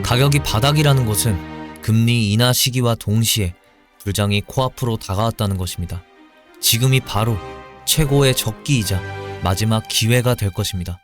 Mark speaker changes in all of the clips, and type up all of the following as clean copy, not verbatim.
Speaker 1: 가격이 바닥이라는 것은 금리 인하 시기와 동시에 불장이 코앞으로 다가왔다는 것입니다. 지금이 바로 최고의 적기이자 마지막 기회가 될 것입니다.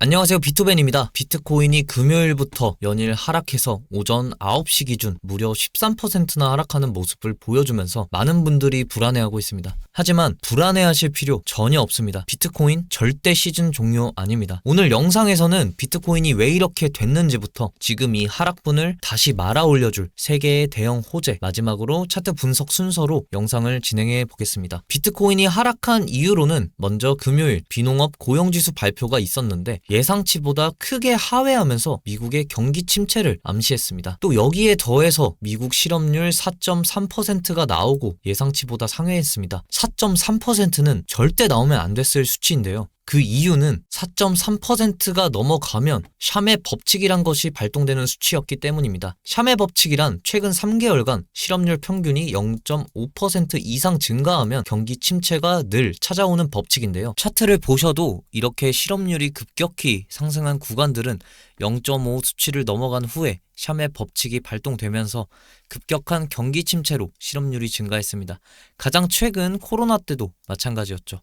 Speaker 1: 안녕하세요, 비토벤입니다. 비트코인이 금요일부터 연일 하락해서 오전 9시 기준 무려 13%나 하락하는 모습을 보여주면서 많은 분들이 불안해하고 있습니다. 하지만 불안해하실 필요 전혀 없습니다. 비트코인 절대 시즌 종료 아닙니다. 오늘 영상에서는 비트코인이 왜 이렇게 됐는지부터 지금 이 하락분을 다시 말아 올려줄 3개의 대형 호재, 마지막으로 차트 분석 순서로 영상을 진행해 보겠습니다. 비트코인이 하락한 이유로는 먼저 금요일 비농업 고용지수 발표가 있었는데 예상치보다 크게 하회하면서 미국의 경기 침체를 암시했습니다. 또 여기에 더해서 미국 실업률 4.3%가 나오고 예상치보다 상회했습니다. 4.3%는 절대 나오면 안 됐을 수치인데요. 그 이유는 4.3%가 넘어가면 샴의 법칙이란 것이 발동되는 수치였기 때문입니다. 샴의 법칙이란 최근 3개월간 실업률 평균이 0.5% 이상 증가하면 경기 침체가 늘 찾아오는 법칙인데요. 차트를 보셔도 이렇게 실업률이 급격히 상승한 구간들은 0.5 수치를 넘어간 후에 샴의 법칙이 발동되면서 급격한 경기 침체로 실업률이 증가했습니다. 가장 최근 코로나 때도 마찬가지였죠.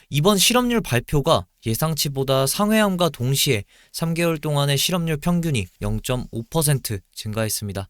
Speaker 1: 이번 실업률 발표가 예상치보다 상회함과 동시에 3개월 동안의 실업률 평균이 0.5% 증가했습니다.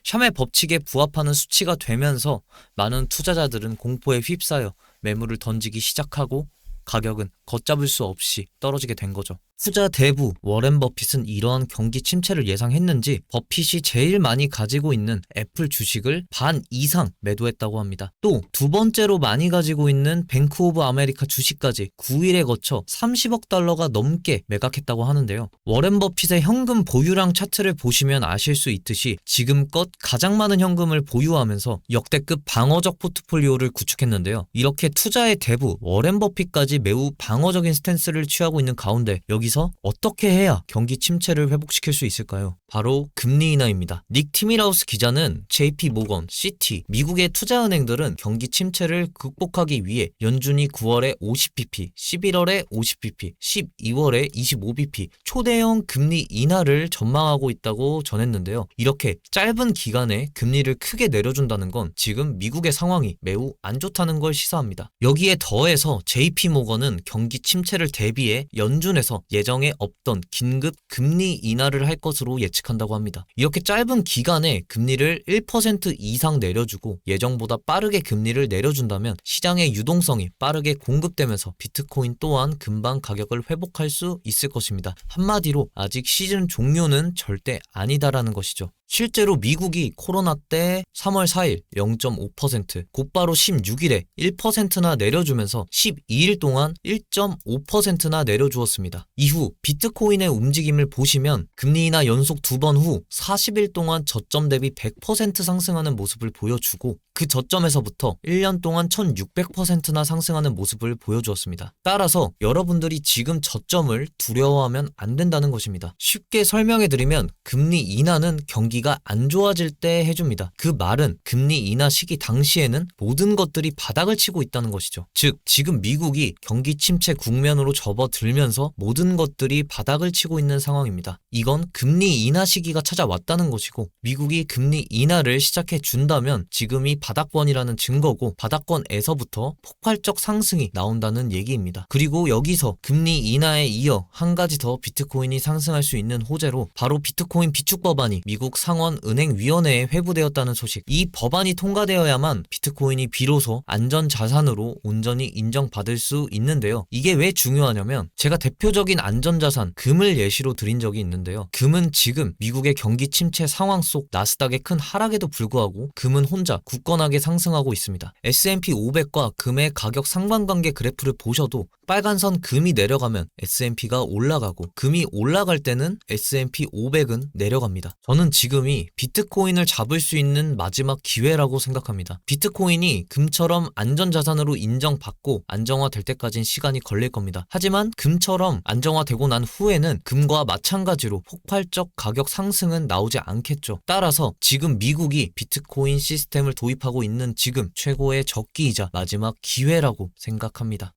Speaker 1: 샴의 법칙에 부합하는 수치가 되면서 많은 투자자들은 공포에 휩싸여 매물을 던지기 시작하고 가격은 걷잡을 수 없이 떨어지게 된 거죠. 투자 대부 워렌 버핏은 이러한 경기 침체를 예상했는지 버핏이 제일 많이 가지고 있는 애플 주식을 반 이상 매도했다고 합니다. 또 두 번째로 많이 가지고 있는 뱅크 오브 아메리카 주식까지 9일에 거쳐 30억 달러가 넘게 매각했다고 하는데요. 워렌 버핏의 현금 보유량 차트를 보시면 아실 수 있듯이 지금껏 가장 많은 현금을 보유하면서 역대급 방어적 포트폴리오를 구축했는데요. 이렇게 투자의 대부 워렌 버핏까지 매우 방어적인 스탠스를 취하고 있는 가운데 여기서 어떻게 해야 경기 침체를 회복시킬 수 있을까요? 바로 금리 인하입니다. 닉 티밀하우스 기자는 JP 모건, 시티, 미국의 투자은행들은 경기 침체를 극복하기 위해 연준이 9월에 50bp, 11월에 50bp, 12월에 25bp 초대형 금리 인하를 전망하고 있다고 전했는데요. 이렇게 짧은 기간에 금리를 크게 내려준다는 건 지금 미국의 상황이 매우 안 좋다는 걸 시사합니다. 여기에 더해서 JP 모건은 경기 침체를 대비해 연준에서 예정에 없던 긴급 금리 인하를 할 것으로 예측한다고 합니다. 이렇게 짧은 기간에 금리를 1% 이상 내려주고 예정보다 빠르게 금리를 내려준다면 시장의 유동성이 빠르게 공급되면서 비트코인 또한 금방 가격을 회복할 수 있을 것입니다. 한마디로 아직 시즌 종료는 절대 아니다라는 것이죠. 실제로 미국이 코로나 때 3월 4일 0.5%, 곧바로 16일에 1%나 내려주면서 12일 동안 1.5%나 내려주었습니다. 이후 비트코인의 움직임을 보시면 금리 인하 연속 2번 후 40일 동안 저점 대비 100% 상승하는 모습을 보여주고 그 저점에서부터 1년 동안 1600%나 상승하는 모습을 보여주었습니다. 따라서 여러분들이 지금 저점을 두려워하면 안 된다는 것입니다. 쉽게 설명해드리면 금리 인하는 경기가 안 좋아질 때 해줍니다. 그 말은 금리 인하 시기 당시에는 모든 것들이 바닥을 치고 있다는 것이죠. 즉 지금 미국이 경기 침체 국면으로 접어들면서 모든 것들이 바닥을 치고 있는 상황입니다. 이건 금리 인하 시기가 찾아왔다는 것이고 미국이 금리 인하를 시작해 준다면 지금이 바닥권이라는 증거고 바닥권에서부터 폭발적 상승이 나온다는 얘기입니다. 그리고 여기서 금리 인하에 이어 한 가지 더 비트코인이 상승할 수 있는 호재로 바로 비트코인 비축 법안이 미국 상원은행위원회에 회부되었다는 소식. 이 법안이 통과되어야만 비트코인이 비로소 안전자산으로 온전히 인정받을 수 있는데요. 이게 왜 중요하냐면 제가 대표적인 안전자산 금을 예시로 드린 적이 있는데요. 금은 지금 미국의 경기 침체 상황 속 나스닥의 큰 하락에도 불구하고 금은 혼자 굳건하게 상승하고 있습니다. S&P 500과 금의 가격 상관관계 그래프를 보셔도 빨간 선 금이 내려가면 S&P가 올라가고 금이 올라갈 때는 S&P 500은 내려갑니다. 저는 지금이 비트코인을 잡을 수 있는 마지막 기회라고 생각합니다. 비트코인이 금처럼 안전자산으로 인정받고 안정화될 때까지는 시간이 걸릴 겁니다. 하지만 금처럼 안정화되고 난 후에는 금과 마찬가지로 폭발적 가격 상승은 나오지 않겠죠. 따라서 지금 미국이 비트코인 시스템을 도입하고 있는 지금 최고의 적기이자 마지막 기회라고 생각합니다.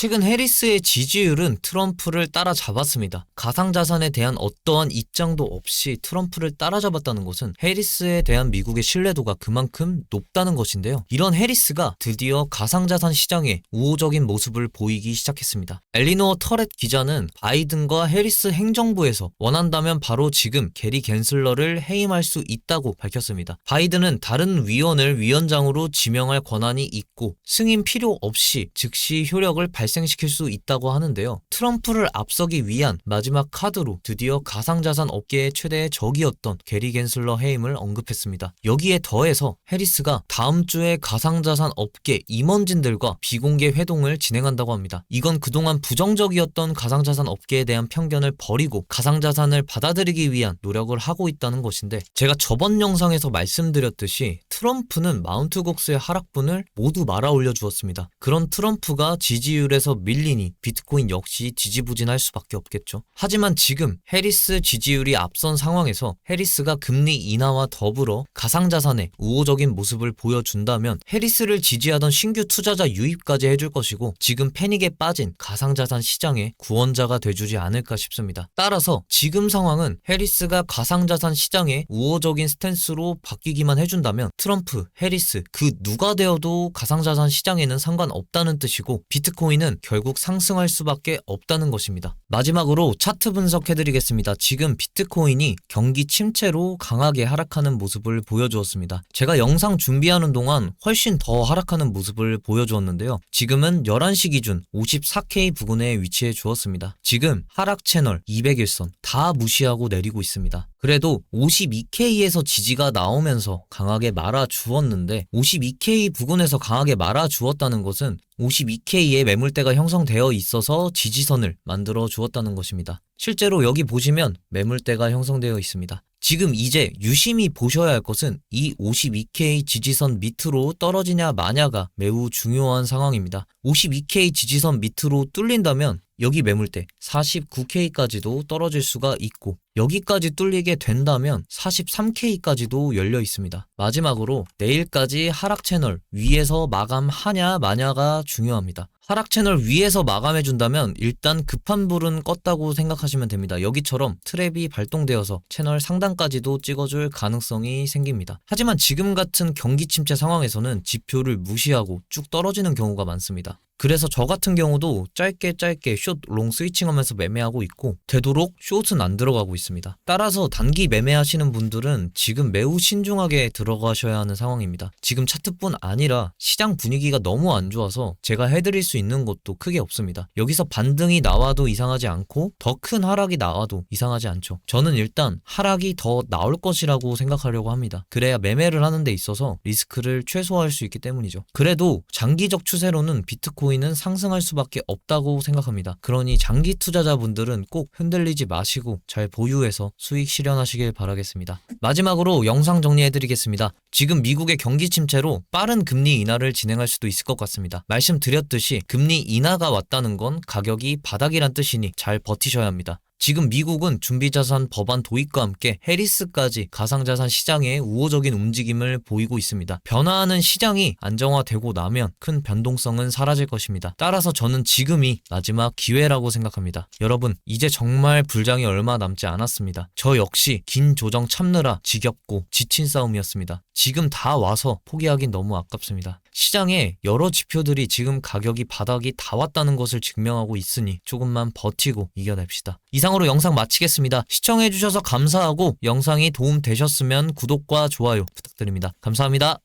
Speaker 1: 최근 해리스의 지지율은 트럼프를 따라잡았습니다. 가상자산에 대한 어떠한 입장도 없이 트럼프를 따라잡았다는 것은 해리스에 대한 미국의 신뢰도가 그만큼 높다는 것인데요. 이런 해리스가 드디어 가상자산 시장에 우호적인 모습을 보이기 시작했습니다. 엘리노어 터렛 기자는 바이든과 해리스 행정부에서 원한다면 바로 지금 게리 갠슬러를 해임할 수 있다고 밝혔습니다. 바이든은 다른 위원을 위원장으로 지명할 권한이 있고 승인 필요 없이 즉시 효력을 발생시킬 수 있다고 하는데요. 트럼프를 앞서기 위한 마지막 카드로 드디어 가상자산 업계의 최대의 적이었던 게리 갠슬러 해임을 언급했습니다. 여기에 더해서 해리스가 다음 주에 가상자산 업계 임원진들과 비공개 회동을 진행한다고 합니다. 이건 그동안 부정적이었던 가상자산 업계에 대한 편견을 버리고 가상자산을 받아들이기 위한 노력을 하고 있다는 것인데, 제가 저번 영상에서 말씀드렸듯이 트럼프는 마운트 곡스의 하락분을 모두 말아 올려주었습니다. 그런 트럼프가 지지율에서 밀리니 비트코인 역시 지지부진할 수밖에 없겠죠. 하지만 지금 해리스 지지율이 앞선 상황에서 해리스가 금리 인하와 더불어 가상자산에 우호적인 모습을 보여준다면 해리스를 지지하던 신규 투자자 유입까지 해줄 것이고 지금 패닉에 빠진 가상자산 시장의 구원자가 돼주지 않을까 싶습니다. 따라서 지금 상황은 해리스가 가상자산 시장에 우호적인 스탠스로 바뀌기만 해준다면 트럼프, 해리스 그 누가 되어도 가상자산 시장에는 상관없다는 뜻이고 비트코인은 결국 상승할 수밖에 없다는 것입니다. 마지막으로 차트 분석해드리겠습니다. 지금 비트코인이 경기 침체로 강하게 하락하는 모습을 보여주었습니다. 제가 영상 준비하는 동안 훨씬 더 하락하는 모습을 보여주었는데요. 지금은 11시 기준 54K 부근에 위치해 주었습니다. 지금 하락 채널 200일선 다 무시하고 내리고 있습니다. 그래도 52K에서 지지가 나오면서 강하게 말아주었는데 52K 부근에서 강하게 말아주었다는 것은 52K의 매물대가 형성되어 있어서 지지선을 만들어 주었다는 것입니다. 실제로 여기 보시면 매물대가 형성되어 있습니다. 지금 이제 유심히 보셔야 할 것은 이 52K 지지선 밑으로 떨어지냐 마냐가 매우 중요한 상황입니다. 52K 지지선 밑으로 뚫린다면 여기 매물대 49K까지도 떨어질 수가 있고 여기까지 뚫리게 된다면 43K까지도 열려 있습니다. 마지막으로 내일까지 하락 채널 위에서 마감하냐 마냐가 중요합니다. 하락 채널 위에서 마감해준다면 일단 급한 불은 껐다고 생각하시면 됩니다. 여기처럼 트랩이 발동되어서 채널 상단까지도 찍어줄 가능성이 생깁니다. 하지만 지금 같은 경기 침체 상황에서는 지표를 무시하고 쭉 떨어지는 경우가 많습니다. 그래서 저 같은 경우도 짧게 숏, 롱 스위칭하면서 매매하고 있고 되도록 숏은 안 들어가고 있습니다. 따라서 단기 매매하시는 분들은 지금 매우 신중하게 들어가셔야 하는 상황입니다. 지금 차트뿐 아니라 시장 분위기가 너무 안 좋아서 제가 해드릴 수 있는 것도 크게 없습니다. 여기서 반등이 나와도 이상하지 않고 더 큰 하락이 나와도 이상하지 않죠. 저는 일단 하락이 더 나올 것이라고 생각하려고 합니다. 그래야 매매를 하는 데 있어서 리스크를 최소화할 수 있기 때문이죠. 그래도 장기적 추세로는 비트코인은 상승할 수밖에 없다고 생각합니다. 그러니 장기 투자자분들은 꼭 흔들리지 마시고 잘 보유해서 수익 실현하시길 바라겠습니다. 마지막으로 영상 정리해드리겠습니다. 지금 미국의 경기 침체로 빠른 금리 인하를 진행할 수도 있을 것 같습니다. 말씀드렸듯이 금리 인하가 왔다는 건 가격이 바닥이란 뜻이니 잘 버티셔야 합니다. 지금 미국은 준비자산 법안 도입과 함께 해리스까지 가상자산 시장에 우호적인 움직임을 보이고 있습니다. 변화하는 시장이 안정화되고 나면 큰 변동성은 사라질 것입니다. 따라서 저는 지금이 마지막 기회라고 생각합니다. 여러분, 이제 정말 불장이 얼마 남지 않았습니다. 저 역시 긴 조정 참느라 지겹고 지친 싸움이었습니다. 지금 다 와서 포기하긴 너무 아깝습니다. 시장에 여러 지표들이 지금 가격이 바닥이 다 왔다는 것을 증명하고 있으니 조금만 버티고 이겨냅시다. 이상으로 영상 마치겠습니다. 시청해주셔서 감사하고 영상이 도움되셨으면 구독과 좋아요 부탁드립니다. 감사합니다.